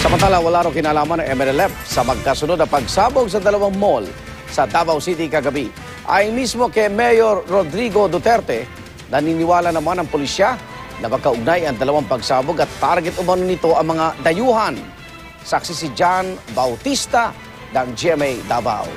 Samantala, wala raw kinalaman ng MNLF sa magkasunod na pagsabog sa dalawang mall sa Davao City kagabi. Ayon mismo kay Mayor Rodrigo Duterte, naniniwala naman ang pulisya na magkaugnay ang dalawang pagsabog at target umano nito ang mga dayuhan. Saksi si John Bautista ng GMA Davao.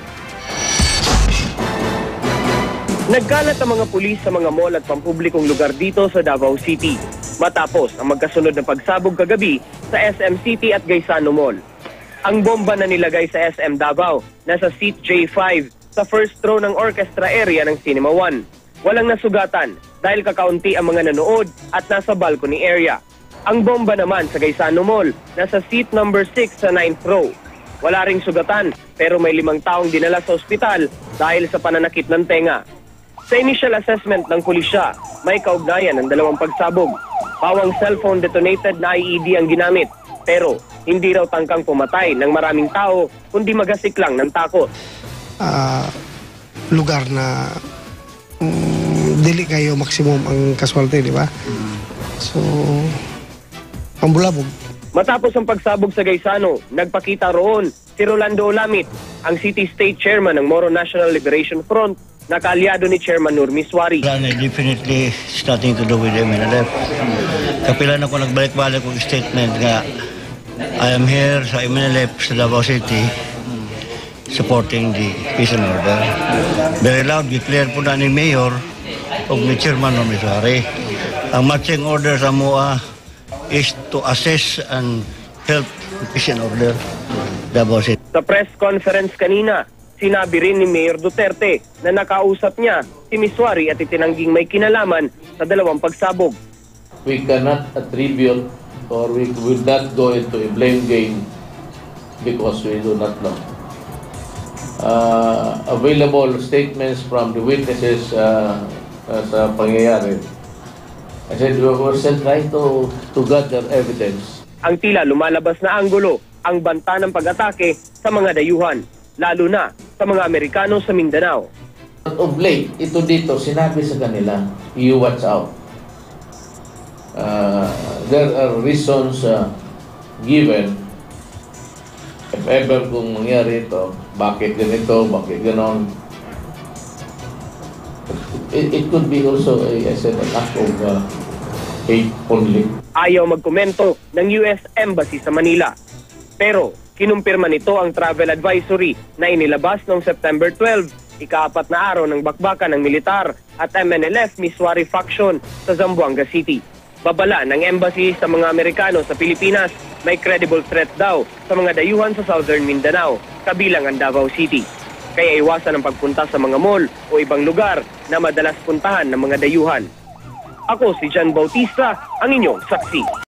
Nagkalat ang mga pulis sa mga mall at pampublikong lugar dito sa Davao City matapos ang magkasunod na pagsabog kagabi sa SM City at Gaisano Mall. Ang bomba na nilagay sa SM Davao nasa seat J5 sa first row ng orchestra area ng Cinema 1. Walang nasugatan dahil kakaunti ang mga nanood at nasa balcony area. Ang bomba naman sa Gaisano Mall nasa seat number 6 sa 9th row. Wala ring sugatan pero may 5 taong dinala sa ospital dahil sa pananakit ng tenga. Sa initial assessment ng pulisya, may kaugnayan ng dalawang pagsabog. Pawang cellphone detonated na IED ang ginamit, pero hindi raw tangkang pumatay ng maraming tao, kundi maghasik lang ng takot. Lugar na dili kayo maximum ang casualty, di ba? So, ang bulabog. Matapos ang pagsabog sa Gaisano, nagpakita roon si Rolando Olamit, ang City State Chairman ng Moro National Liberation Front, na kaalyado ni Chairman Nur Miswari. Definitely starting to do with MNLF. Kapilan ako nagbalik-balik kong statement nga I am here sa MNLF sa Davao City supporting the peace and order. Very loud, declare po na ni Mayor o ni Chairman Nur Miswari. Ang marching order sa MOA is to assess and help the peace and order Davao City. Sa press conference kanina, sinabi rin ni Mayor Duterte na nakausap niya si Miswari at itinangging may kinalaman sa dalawang pagsabog. We cannot attribute or we will not go into a blame game because we do not know. Available statements from the witnesses sa pangyayari. I said we will still try to gather evidence. Ang tila lumalabas na anggulo ang banta ng pag-atake sa mga dayuhan, lalo na sa mga Amerikano sa Mindanao. Of late, ito dito, sinabi sa kanila, you watch out. There are reasons given, if ever kung mangyari ito, bakit ganito, bakit ganon. It could be also, I said, an act of hate only. Ayaw magkomento ng US Embassy sa Manila. Pero kinumpirma nito ang travel advisory na inilabas noong September 12, ika-4 na araw ng bakbakan ng militar at MNLF Miswari faction sa Zamboanga City. Babala ng embassy sa mga Amerikano sa Pilipinas, may credible threat daw sa mga dayuhan sa Southern Mindanao, kabilang ang Davao City. Kaya iwasan ang pagpunta sa mga mall o ibang lugar na madalas puntahan ng mga dayuhan. Ako si John Bautista, ang inyong saksi.